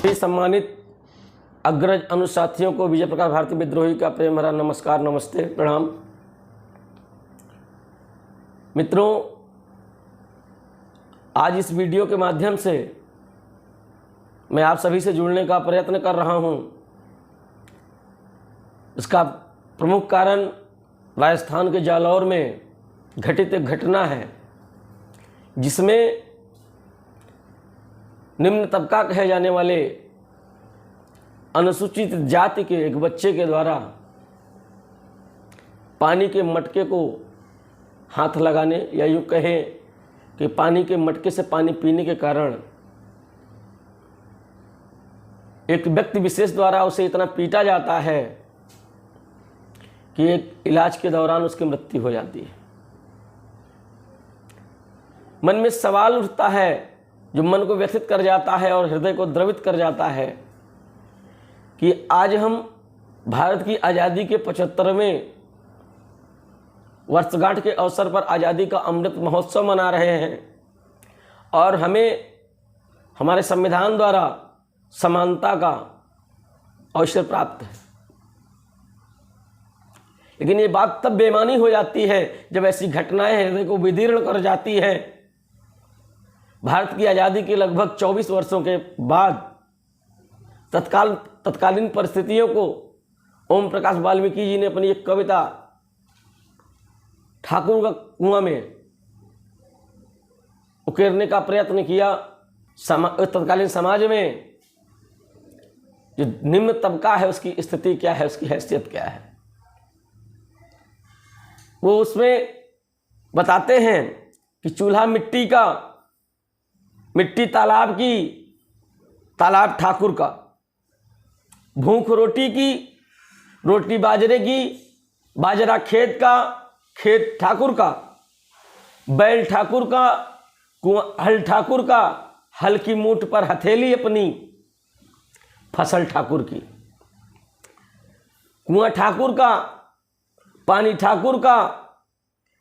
सभी सम्मानित अग्रज अनुसाथियों को विजय प्रकाश भारती विद्रोही का प्रेम भरा नमस्कार, नमस्ते, प्रणाम। मित्रों, आज इस वीडियो के माध्यम से मैं आप सभी से जुड़ने का प्रयत्न कर रहा हूं। इसका प्रमुख कारण राजस्थान के जालौर में घटित एक घटना है, जिसमें निम्न तबका कहे जाने वाले अनुसूचित जाति के एक बच्चे के द्वारा पानी के मटके को हाथ लगाने या यूँ कहें कि पानी के मटके से पानी पीने के कारण एक व्यक्ति विशेष द्वारा उसे इतना पीटा जाता है कि एक इलाज के दौरान उसकी मृत्यु हो जाती है। मन में सवाल उठता है जो मन को व्यथित कर जाता है और हृदय को द्रवित कर जाता है कि आज हम भारत की आज़ादी के 75वें वर्षगांठ के अवसर पर आज़ादी का अमृत महोत्सव मना रहे हैं और हमें हमारे संविधान द्वारा समानता का अवसर प्राप्त है। लेकिन ये बात तब बेईमानी हो जाती है जब ऐसी घटनाएं हृदय को विदीर्ण कर जाती है। भारत की आज़ादी के लगभग 24 वर्षों के बाद तत्कालीन परिस्थितियों को ओम प्रकाश वाल्मीकि जी ने अपनी एक कविता ठाकुर का कुआं में उकेरने का प्रयत्न किया। तत्कालीन समाज में जो निम्न तबका है उसकी स्थिति क्या है, उसकी हैसियत क्या है, वो उसमें बताते हैं कि चूल्हा मिट्टी का, मिट्टी तालाब की, तालाब ठाकुर का, भूख रोटी की, रोटी बाजरे की, बाजरा खेत का, खेत ठाकुर का, बैल ठाकुर का, हल ठाकुर का, हल की मूठ पर हथेली अपनी, फसल ठाकुर की। कुआं ठाकुर का, पानी ठाकुर का,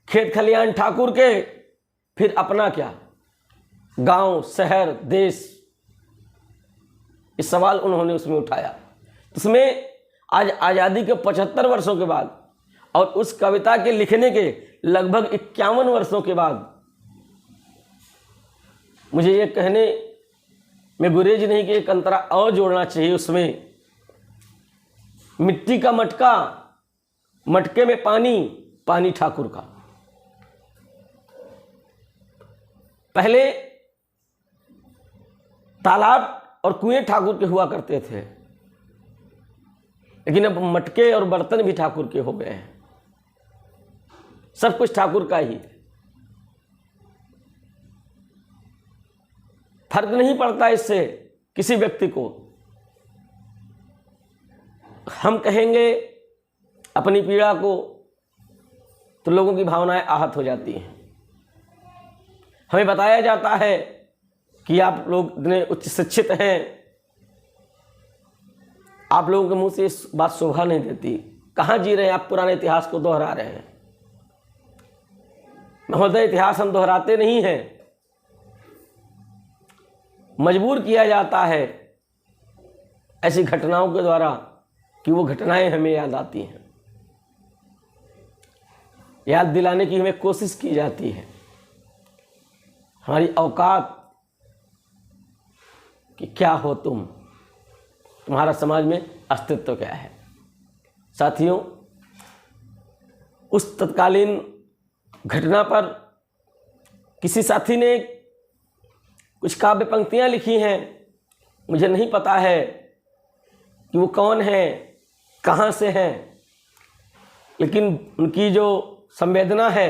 खेत खलियान ठाकुर के, फिर अपना क्या, गांव, शहर, देश। इस सवाल उन्होंने उसमें उठाया। उसमें आज आज़ादी के 75 वर्षों के बाद और उस कविता के लिखने के लगभग 51 वर्षों के बाद मुझे ये कहने में गुरेज नहीं कि एक अंतरा और जोड़ना चाहिए उसमें। मिट्टी का मटका, मटके में पानी, पानी ठाकुर का। पहले तालाब और कुएं ठाकुर के हुआ करते थे, लेकिन अब मटके और बर्तन भी ठाकुर के हो गए हैं। सब कुछ ठाकुर का ही है। फर्क नहीं पड़ता इससे किसी व्यक्ति को। हम कहेंगे अपनी पीड़ा को तो लोगों की भावनाएं आहत हो जाती हैं। हमें बताया जाता है कि आप लोग इतने उच्च शिक्षित हैं, आप लोगों के मुंह से इस बात शोभा नहीं देती। कहाँ जी रहे हैं आप, पुराने इतिहास को दोहरा रहे हैं। महोदय, इतिहास हम दोहराते नहीं हैं, मजबूर किया जाता है ऐसी घटनाओं के द्वारा कि वो घटनाएं हमें याद आती हैं, याद दिलाने की हमें कोशिश की जाती है। हमारी औकात कि क्या हो तुम, तुम्हारा समाज में अस्तित्व क्या है। साथियों, उस तत्कालीन घटना पर किसी साथी ने कुछ काव्य पंक्तियां लिखी हैं। मुझे नहीं पता है कि वो कौन है, कहाँ से हैं, लेकिन उनकी जो संवेदना है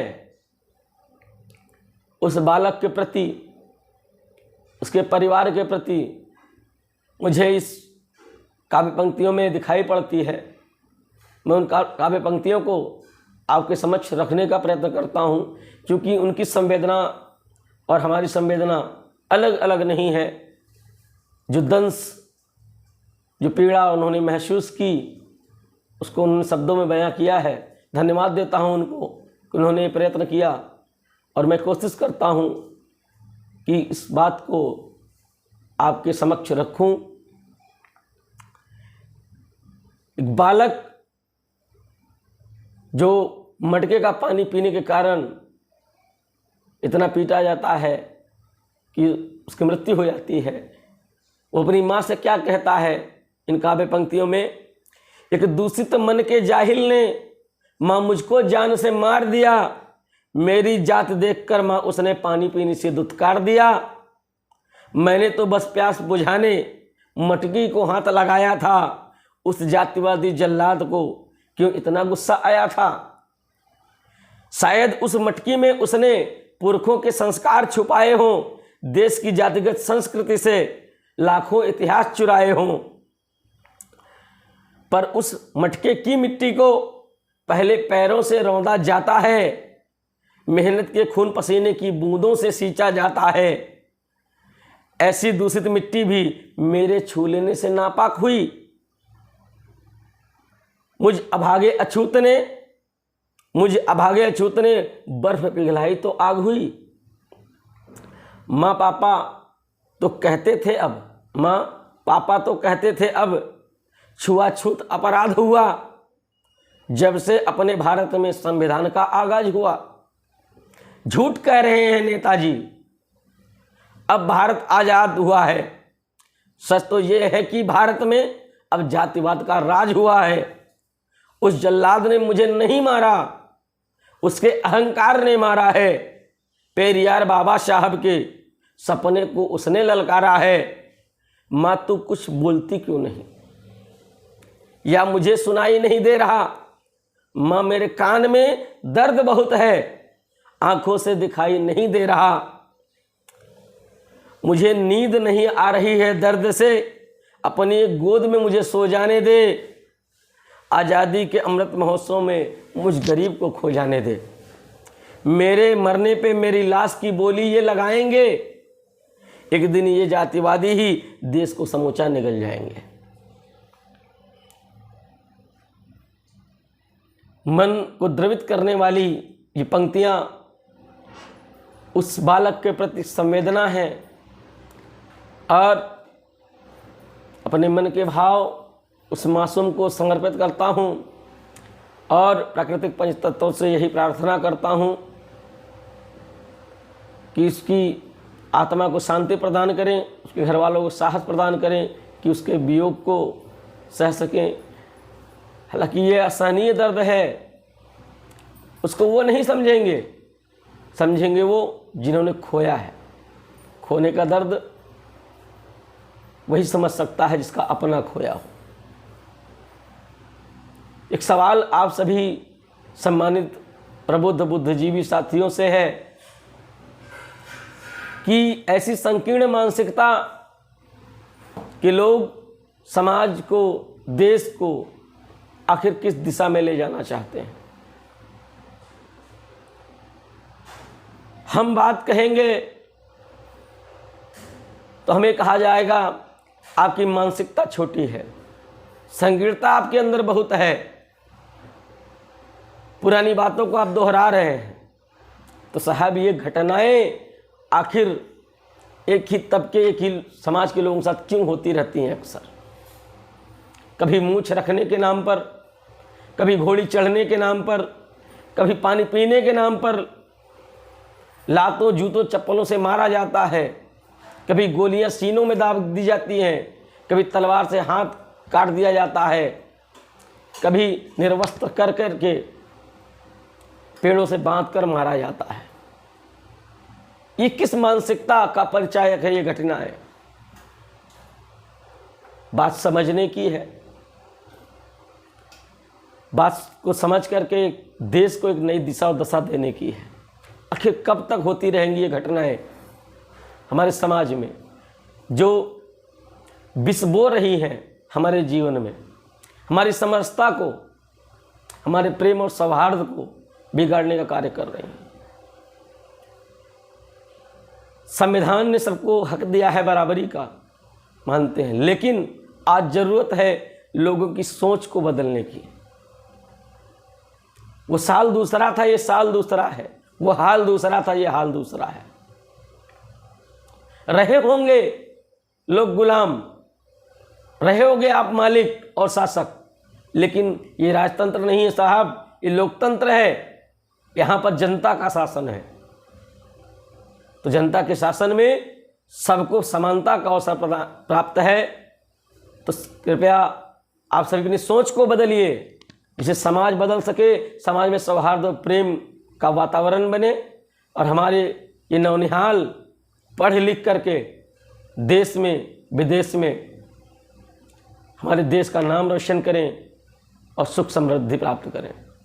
उस बालक के प्रति, उसके परिवार के प्रति मुझे इस काव्य पंक्तियों में दिखाई पड़ती है। मैं उन काव्य पंक्तियों को आपके समक्ष रखने का प्रयत्न करता हूँ, क्योंकि उनकी संवेदना और हमारी संवेदना अलग अलग नहीं है। जो दंश, जो पीड़ा उन्होंने महसूस की, उसको उन्होंने शब्दों में बयां किया है। धन्यवाद देता हूँ उनको कि उन्होंने प्रयत्न किया, और मैं कोशिश करता हूँ कि इस बात को आपके समक्ष रखूं एक बालक जो मटके का पानी पीने के कारण इतना पीटा जाता है कि उसकी मृत्यु हो जाती है, वो अपनी माँ से क्या कहता है इन काव्य पंक्तियों में। एक दूषित मन के जाहिल ने माँ मुझको जान से मार दिया, मेरी जात देखकर माँ उसने पानी पीने से दुत्कार दिया। मैंने तो बस प्यास बुझाने मटकी को हाथ लगाया था, उस जातिवादी जल्लाद को क्यों इतना गुस्सा आया था। शायद उस मटकी में उसने पुरखों के संस्कार छुपाए हों, देश की जातिगत संस्कृति से लाखों इतिहास चुराए हों, पर उस मटके की मिट्टी को पहले पैरों से रौंदा जाता है, मेहनत के खून पसीने की बूंदों से सींचा जाता है। ऐसी दूषित मिट्टी भी मेरे छू लेने से नापाक हुई। मुझ अभागे अछूत ने बर्फ पिघलाई तो आग हुई। माँ पापा तो कहते थे अब छुआछूत अपराध हुआ, जब से अपने भारत में संविधान का आगाज हुआ। झूठ कह रहे हैं नेताजी, अब भारत आजाद हुआ है। सच तो ये है कि भारत में अब जातिवाद का राज हुआ है। उस जल्लाद ने मुझे नहीं मारा, उसके अहंकार ने मारा है। पेरियार बाबा साहब के सपने को उसने ललकारा है। माँ तू कुछ बोलती क्यों नहीं, या मुझे सुनाई नहीं दे रहा। माँ मेरे कान में दर्द बहुत है, आंखों से दिखाई नहीं दे रहा। मुझे नींद नहीं आ रही है दर्द से, अपनी गोद में मुझे सो जाने दे। आज़ादी के अमृत महोत्सव में मुझ गरीब को खो जाने दे। मेरे मरने पे मेरी लाश की बोली ये लगाएंगे, एक दिन ये जातिवादी ही देश को समूचा निगल जाएंगे। मन को द्रवित करने वाली ये पंक्तियां उस बालक के प्रति संवेदना है और अपने मन के भाव उस मासूम को समर्पित करता हूँ और प्राकृतिक पंच तत्वों से यही प्रार्थना करता हूँ कि उसकी आत्मा को शांति प्रदान करें, उसके घर वालों को साहस प्रदान करें कि उसके वियोग को सह सकें। हालांकि ये असहनीय दर्द है, उसको वो नहीं समझेंगे वो जिन्होंने खोया है। खोने का दर्द वही समझ सकता है जिसका अपना खोया हो। एक सवाल आप सभी सम्मानित प्रबुद्ध बुद्धिजीवी साथियों से है कि ऐसी संकीर्ण मानसिकता के लोग समाज को, देश को आखिर किस दिशा में ले जाना चाहते हैं। हम बात कहेंगे तो हमें कहा जाएगा आपकी मानसिकता छोटी है, संकीर्णता आपके अंदर बहुत है, पुरानी बातों को आप दोहरा रहे हैं। तो साहब ये घटनाएं आखिर एक ही तबके, एक ही समाज के लोगों के साथ क्यों होती रहती हैं अक्सर। कभी मूछ रखने के नाम पर, कभी घोड़ी चढ़ने के नाम पर, कभी पानी पीने के नाम पर लातों जूतों चप्पलों से मारा जाता है, कभी गोलियां सीनों में दाग दी जाती हैं, कभी तलवार से हाथ काट दिया जाता है, कभी निर्वस्त्र कर करके पेड़ों से बांध कर मारा जाता है। ये किस मानसिकता का परिचायक है ये घटनाएं? बात समझने की है, बात को समझ करके देश को एक नई दिशा और दशा देने की है। आखिर कब तक होती रहेंगी ये घटनाएं हमारे समाज में जो विष बो रही हैं हमारे जीवन में, हमारी समरसता को, हमारे प्रेम और सौहार्द को बिगाड़ने का कार्य कर रही हैं। संविधान ने सबको हक दिया है बराबरी का, मानते हैं, लेकिन आज जरूरत है लोगों की सोच को बदलने की। वो साल दूसरा था, ये साल दूसरा है। वो हाल दूसरा था, ये हाल दूसरा है। रहे होंगे लोग गुलाम, रहे होंगे आप मालिक और शासक, लेकिन ये राजतंत्र नहीं है साहब, ये लोकतंत्र है। यहाँ पर जनता का शासन है। तो जनता के शासन में सबको समानता का अवसर प्राप्त है। तो कृपया आप सभी अपनी सोच को बदलिए, जिससे समाज बदल सके, समाज में सौहार्द और प्रेम का वातावरण बने और हमारे ये नौनिहाल पढ़ लिख करके देश में विदेश में हमारे देश का नाम रोशन करें और सुख समृद्धि प्राप्त करें।